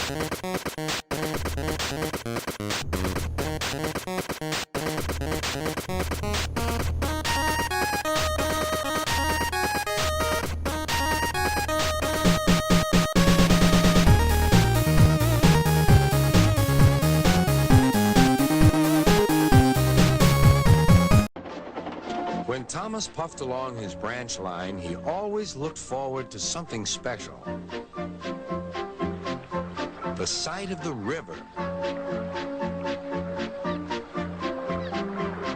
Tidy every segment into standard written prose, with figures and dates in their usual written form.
When Thomas puffed along his branch line, he always looked forward to something special. The sight of the river.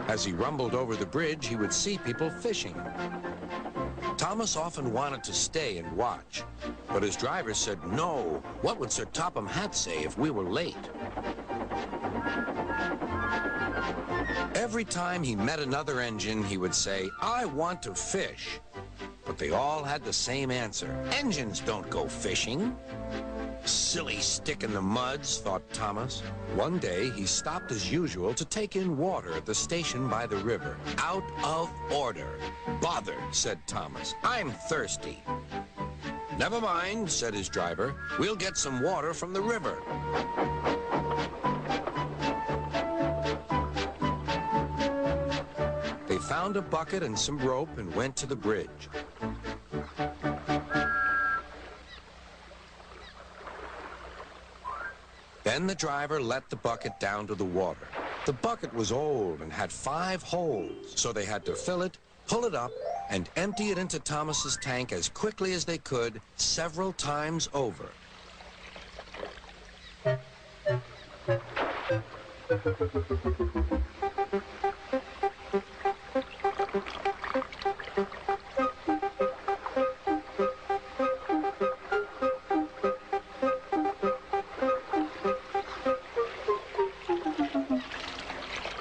As he rumbled over the bridge, he would see people fishing. Thomas often wanted to stay and watch, but his driver said no. What would Sir Topham Hatt say if we were late? Every time he met another engine, he would say, "I want to fish." But they all had the same answer. "Engines don't go fishing." Silly stick in the muds, thought Thomas. One day, he stopped as usual to take in water at the station by the river. "Out of order." "Bother," said Thomas. "I'm thirsty." "Never mind," said his driver. "We'll get some water from the river." They found a bucket and some rope and went to the bridge. Then the driver let the bucket down to the water. The bucket was old and had 5 holes, so they had to fill it, pull it up, and empty it into Thomas's tank as quickly as they could, several times over.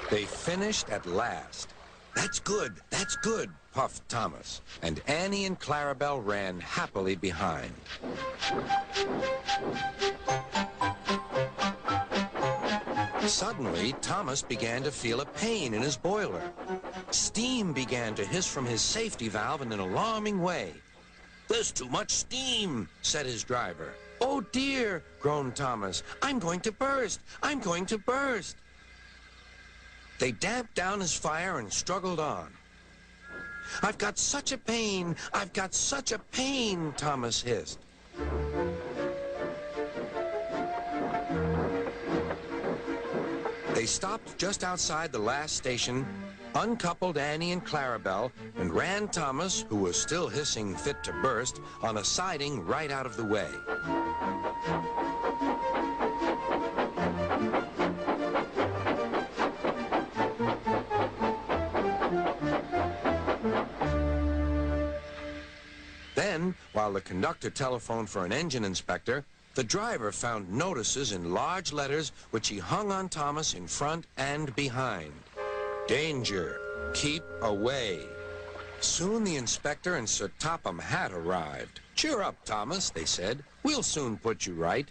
They finished at last. "That's good," puffed Thomas, and Annie and Clarabelle ran happily behind. Suddenly, Thomas began to feel a pain in his boiler. Steam began to hiss from his safety valve in an alarming way. "There's too much steam," said his driver. "Oh dear," groaned Thomas. "I'm going to burst! I'm going to burst!" They damped down his fire and struggled on. "I've got such a pain! I've got such a pain!" Thomas hissed. They stopped just outside the last station, uncoupled Annie and Clarabelle, and ran Thomas, who was still hissing fit to burst, on a siding right out of the way. Then, while the conductor telephoned for an engine inspector, the driver found notices in large letters which he hung on Thomas in front and behind. "Danger. Keep away." Soon the inspector and Sir Topham Hatt arrived. "Cheer up, Thomas," they said. "We'll soon put you right."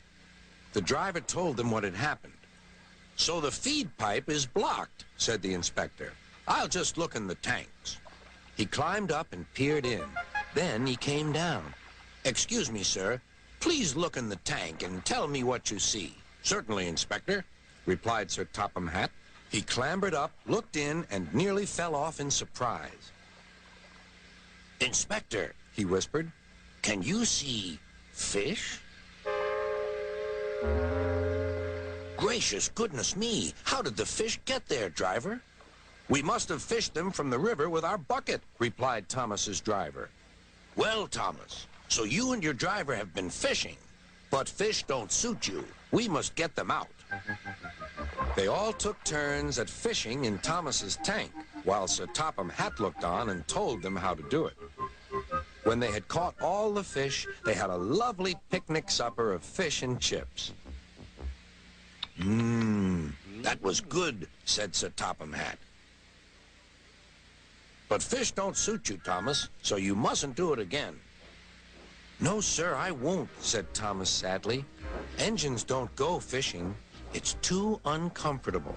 The driver told them what had happened. "So the feed pipe is blocked," said the inspector. "I'll just look in the tanks." He climbed up and peered in. Then he came down. "Excuse me, sir. Please look in the tank and tell me what you see." "Certainly, Inspector," replied Sir Topham Hatt. He clambered up, looked in, and nearly fell off in surprise. "Inspector," he whispered, "can you see fish?" "Gracious goodness me! How did the fish get there, driver?" "We must have fished them from the river with our bucket," replied Thomas's driver. "Well, Thomas, so you and your driver have been fishing, but fish don't suit you. We must get them out." They all took turns at fishing in Thomas's tank, while Sir Topham Hatt looked on and told them how to do it. When they had caught all the fish, they had a lovely picnic supper of fish and chips. That was good," said Sir Topham Hatt. "But fish don't suit you, Thomas, so you mustn't do it again." "No, sir, I won't," said Thomas sadly. "Engines don't go fishing. It's too uncomfortable."